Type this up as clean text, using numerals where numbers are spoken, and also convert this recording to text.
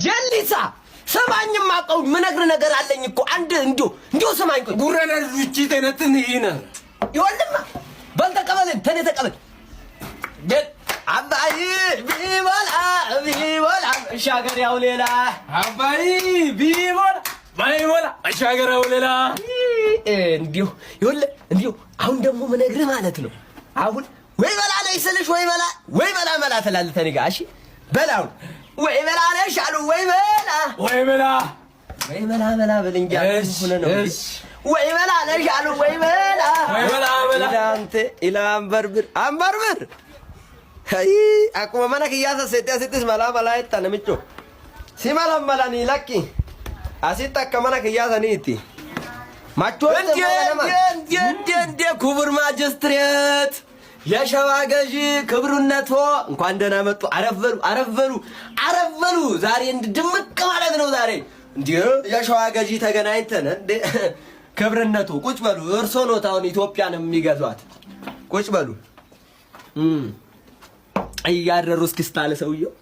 ጀሊሳ ሰማኝም አቀው ምነግር ነገር አለኝ እኮ አንድ እንዲሁ ሰማኝ እኮ ጉረና ልጅ ተነተን ይና ይወልማ በል ተቀበል ተኔ ተቀበል አባይ ቢቦላ ሻገሪያው ሌላ አባይ ቢቦላ ሻገሪያው ሌላ እንዲሁ አሁን ደግሞ ምነግርህ ማለት ነው አሁን ወይ በላ ላይ ስልሽ ወይ በላ መላ ትላለህ ተኔ ጋር እሺ በላው ወይ በላ ነሽ አሉ ወይ በላ በልንጃ ሆነ ነው ወይ በላ ነሽ አሉ ወይ በላ አንተ ኢላም አንበርብር አይ አቁማ ማናክ ያሳ ሰጥስ መላ አይታነምጮ ሲማላ መላኒ ለቂ አሲታ ከማናክ ያሳ ነይቲ ማቾ እንደ ክቡር ማጅስትሬት የሸዋ ገዢ ክብሩነቶ እንኳን ደህና መጡ። አረፈሉ ዛሬ እንድምቅ ማለት ነው። ዛሬ እንዴ የሸዋ ገዢ ተገናኝተን እንዴ ክብሩነቶ ቁጭ በሉ። እርሶ ነው ታውን ኢትዮጵያን የሚገዟት። ቁጭ በሉ እያደሩ እስኪስታለ ሰውየው